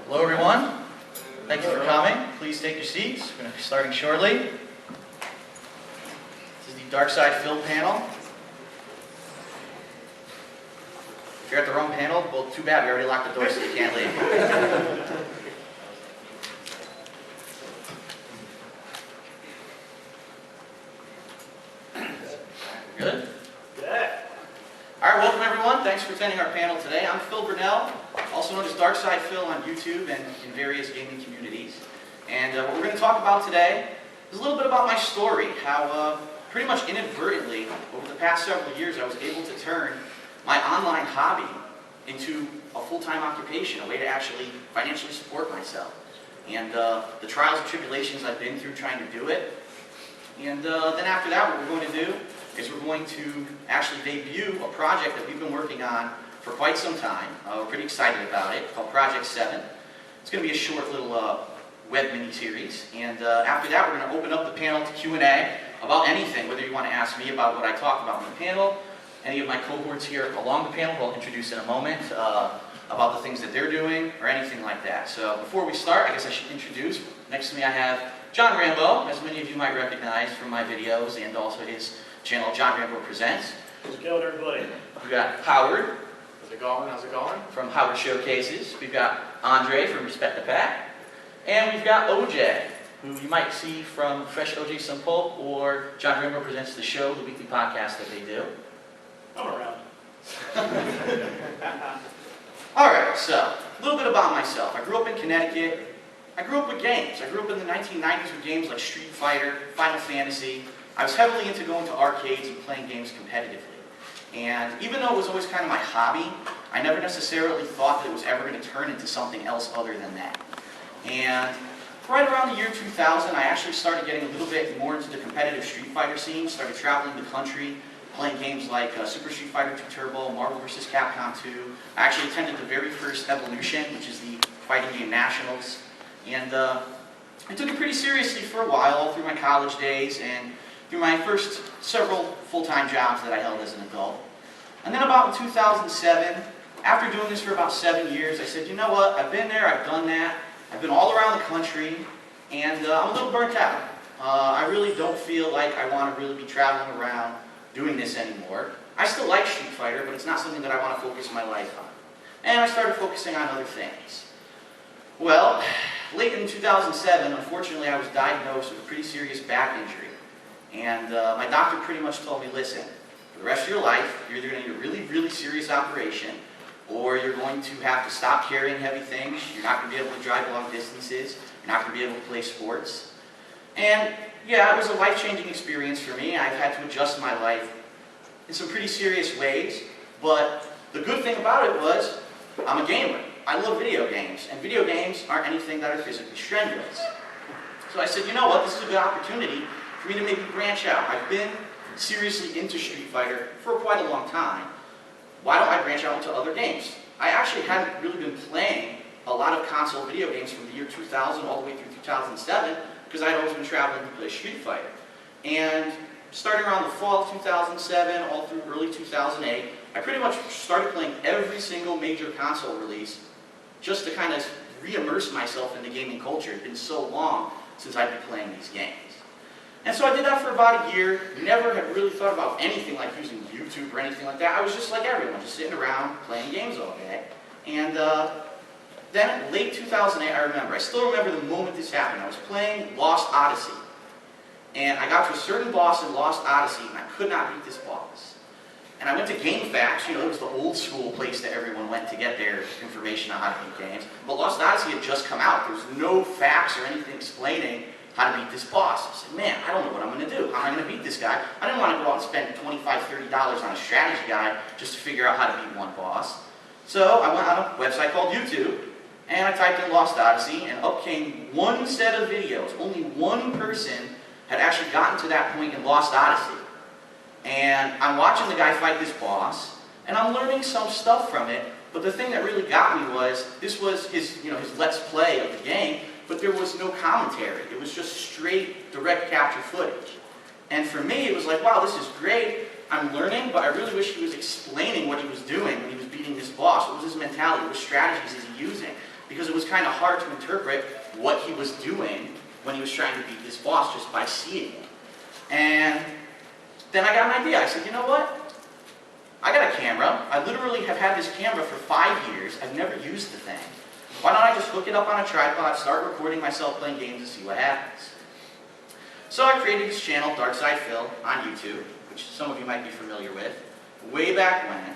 Hello everyone, thank you for coming. Please take your seats. We're going to be starting shortly. This is the DarksydePhil panel. If you're at the wrong panel, well, too bad, we already locked the door so you can't leave. Good? Yeah. All right, welcome everyone. Thanks for attending our panel today. I'm Phil Burnell, also known as DarksydePhil on YouTube and in various gaming communities. And what we're going to talk about today is a little bit about my story, how pretty much inadvertently, over the past several years, I was able to turn my online hobby into a full-time occupation, a way to actually financially support myself. And the trials and tribulations I've been through trying to do it. And then after that, what we're going to do is we're going to actually debut a project that we've been working on for quite some time. We're pretty excited about it, called Project 7. It's going to be a short little web mini-series. And after that, we're going to open up the panel to Q&A about anything, whether you want to ask me about what I talked about in the panel, any of my cohorts here along the panel, we'll introduce in a moment, about the things that they're doing, or anything like that. So before we start, I guess I should introduce. Next to me I have John Rambo, as many of you might recognize from my videos and also his channel, John Rambo Presents. How's it going, everybody? We've got Howard. How's it going? How's it going? From Howard Showcases. We've got Andre from Respect the Pack. And we've got OJ, who you might see from Fresh OJ Some Pulp or John Rambo Presents the show, the weekly podcast that they do. I'm around. Alright, so, a little bit about myself. I grew up in Connecticut. I grew up with games. I grew up in the 1990s with games like Street Fighter, Final Fantasy. I was heavily into going to arcades and playing games competitively. And even though it was always kind of my hobby, I never necessarily thought that it was ever going to turn into something else other than that. And right around the year 2000, I actually started getting a little bit more into the competitive Street Fighter scene, started traveling the country, playing games like Super Street Fighter 2 Turbo, Marvel vs. Capcom 2. I actually attended the very first Evolution, which is the fighting game nationals. And I took it pretty seriously for a while, all through my college days and through my first several full-time jobs that I held as an adult. And then about in 2007, after doing this for about 7 years, I said, you know what, I've been there, I've done that, I've been all around the country, and I'm a little burnt out. I really don't feel like I want to really be traveling around doing this anymore. I still like Street Fighter, but it's not something that I want to focus my life on. And I started focusing on other things. Well, late in 2007, unfortunately, I was diagnosed with a pretty serious back injury. And my doctor pretty much told me, listen, for the rest of your life, you're either going to need a really, really serious operation, or you're going to have to stop carrying heavy things, you're not going to be able to drive long distances, you're not going to be able to play sports. And yeah, it was a life-changing experience for me. I've had to adjust my life in some pretty serious ways, but the good thing about it was, I'm a gamer. I love video games, and video games aren't anything that are physically strenuous. So I said, you know what, this is a good opportunity for me to maybe branch out. I've been seriously into Street Fighter for quite a long time. Why don't I branch out into other games? I actually hadn't really been playing a lot of console video games from the year 2000 all the way through 2007 because I'd always been traveling to play Street Fighter. And starting around the fall of 2007 all through early 2008, I pretty much started playing every single major console release just to kind of re-immerse myself in the gaming culture. It's been so long since I've been playing these games. And so I did that for about a year, never had really thought about anything like using YouTube or anything like that. I was just like everyone, just sitting around playing games all day. And then late 2008, I still remember the moment this happened. I was playing Lost Odyssey. And I got to a certain boss in Lost Odyssey, and I could not beat this boss. And I went to GameFAQs, it was the old school place that everyone went to get their information on how to beat games. But Lost Odyssey had just come out. There was no facts or anything explaining how to beat this boss. I said, man, I don't know what I'm going to do. How am I going to beat this guy? I didn't want to go out and spend $25, $30 on a strategy guide just to figure out how to beat one boss. So I went on a website called YouTube, and I typed in Lost Odyssey, and up came one set of videos. Only one person had actually gotten to that point in Lost Odyssey. And I'm watching the guy fight this boss, and I'm learning some stuff from it, but the thing that really got me was, this was his let's play of the game, but there was no commentary. It was just straight, direct capture footage. And for me, it was like, wow, this is great. I'm learning, but I really wish he was explaining what he was doing when he was beating this boss. What was his mentality? What strategies is he using? because it was kind of hard to interpret what he was doing when he was trying to beat this boss just by seeing it. And then I got an idea. I said, you know what? I got a camera. I literally have had this camera for 5 years. I've never used the thing. Why don't I just hook it up on a tripod, start recording myself playing games and see what happens? So I created this channel, DarksydePhil, on YouTube, which some of you might be familiar with, way back when.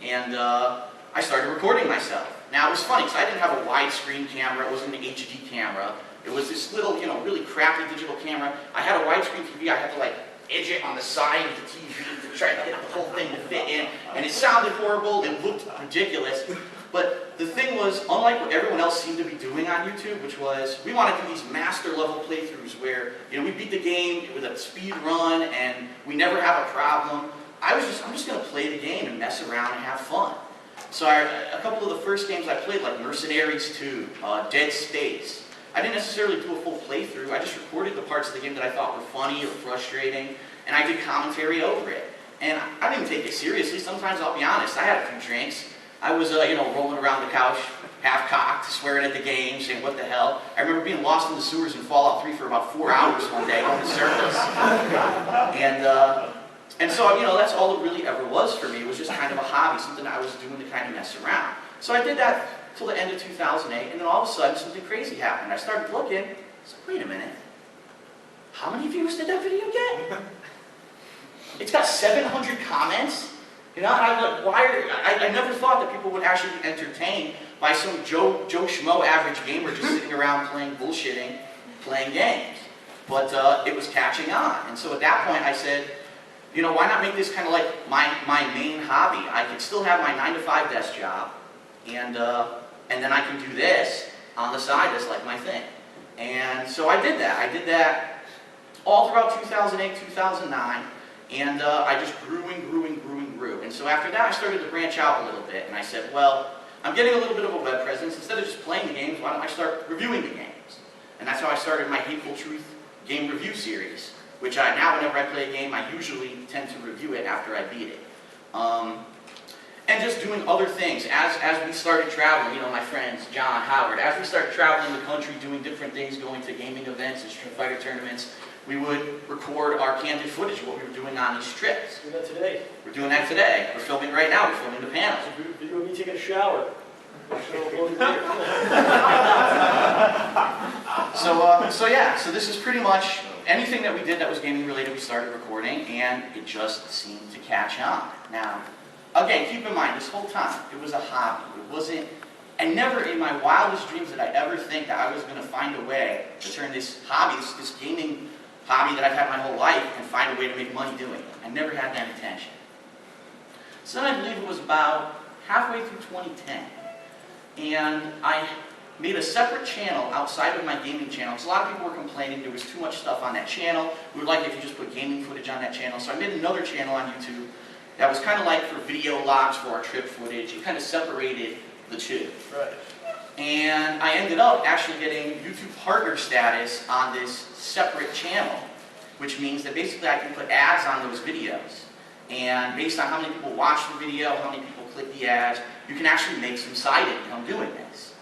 And I started recording myself. Now it was funny, because I didn't have a widescreen camera. It wasn't an HD camera. It was this little, really crappy digital camera. I had a widescreen TV. I had to edge it on the side of the TV to try to get the whole thing to fit in. And it sounded horrible. It looked ridiculous. But the thing was, unlike what everyone else seemed to be doing on YouTube, which was, we wanted to do these master level playthroughs where, we beat the game with a speed run and we never have a problem. I'm just going to play the game and mess around and have fun. So a couple of the first games I played, like Mercenaries 2, Dead Space, I didn't necessarily do a full playthrough. I just recorded the parts of the game that I thought were funny or frustrating, and I did commentary over it. And I didn't take it seriously. Sometimes, I'll be honest, I had a few drinks. I was, rolling around the couch, half-cocked, swearing at the game, saying, what the hell. I remember being lost in the sewers in Fallout 3 for about 4 hours one day on the surface. And so, that's all it really ever was for me. It was just kind of a hobby, something I was doing to kind of mess around. So I did that till the end of 2008, and then all of a sudden, something crazy happened. I started looking, I was like, wait a minute. How many views did that video get? It's got 700 comments. And I'm like, I never thought that people would actually be entertained by some Joe Schmo average gamer just sitting around bullshitting, playing games. But it was catching on. And so at that point I said, why not make this kind of like my main hobby? I could still have my 9-to-5 desk job, and then I can do this on the side as like my thing. And so I did that. I did that all throughout 2008, 2009. And I just grew and grew and grew and grew. And so after that, I started to branch out a little bit. And I said, well, I'm getting a little bit of a web presence. Instead of just playing the games, why don't I start reviewing the games? And that's how I started my Hateful Truth game review series, which now whenever I play a game, I usually tend to review it after I beat it. And just doing other things. As we started traveling, my friends, John, Howard, as we started traveling the country, doing different things, going to gaming events and Street Fighter tournaments, we would record our candid footage of what we were doing on these trips. We're doing that today. We're doing that today. We're filming right now. We're filming the panel. Video of me taking a shower. So this is pretty much anything that we did that was gaming related, we started recording, and it just seemed to catch on. Now, again, keep in mind, this whole time, it was a hobby. It wasn't, and never in my wildest dreams did I ever think that I was going to find a way to turn this hobby, this gaming hobby that I've had my whole life, and find a way to make money doing it. I never had that intention. So then I believe it was about halfway through 2010, and I made a separate channel outside of my gaming channel, because a lot of people were complaining there was too much stuff on that channel. We would like it if you just put gaming footage on that channel. So I made another channel on YouTube that was kind of like for video logs for our trip footage. It kind of separated the two. Right. And I ended up actually getting YouTube partner status on this separate channel, which means that basically I can put ads on those videos. And based on how many people watch the video, how many people click the ads, you can actually make some side income doing this.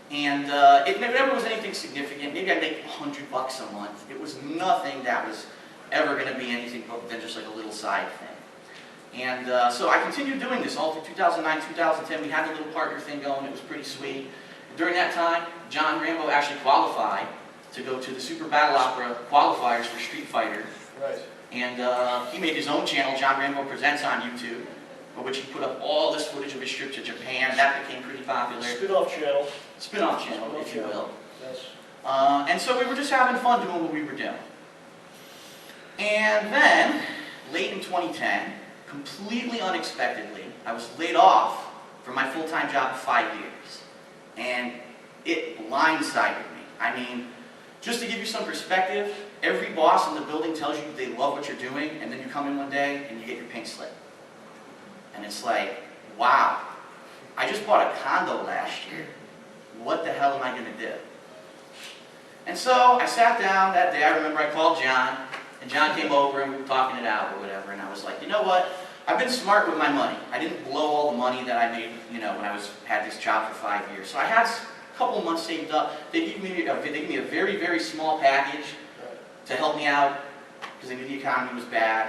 And it never was anything significant. Maybe I make $100 a month. It was nothing that was ever going to be anything but than just like a little side thing. And so I continued doing this all through 2009, 2010. We had the little partner thing going. It was pretty sweet. During that time, John Rambo actually qualified to go to the Super Battle Opera qualifiers for Street Fighter. Right. And he made his own channel, John Rambo Presents, on YouTube, for which he put up all this footage of his trip to Japan. That became pretty popular. Spin-off channel. Spin-off channel, if you will. Yes. And so we were just having fun doing what we were doing. And then, late in 2010, completely unexpectedly, I was laid off from my full-time job for 5 years. And it blindsided me. I mean, just to give you some perspective, every boss in the building tells you they love what you're doing, and then you come in one day and you get your pink slip. And it's like, wow, I just bought a condo last year. What the hell am I going to do? And so I sat down that day. I remember I called John, and John came over and we were talking it out or whatever, and I was like, you know what? I've been smart with my money. I didn't blow all the money that I made, when I had this job for 5 years. So I had a couple of months saved up. They gave me a very, very small package to help me out because they knew the economy was bad.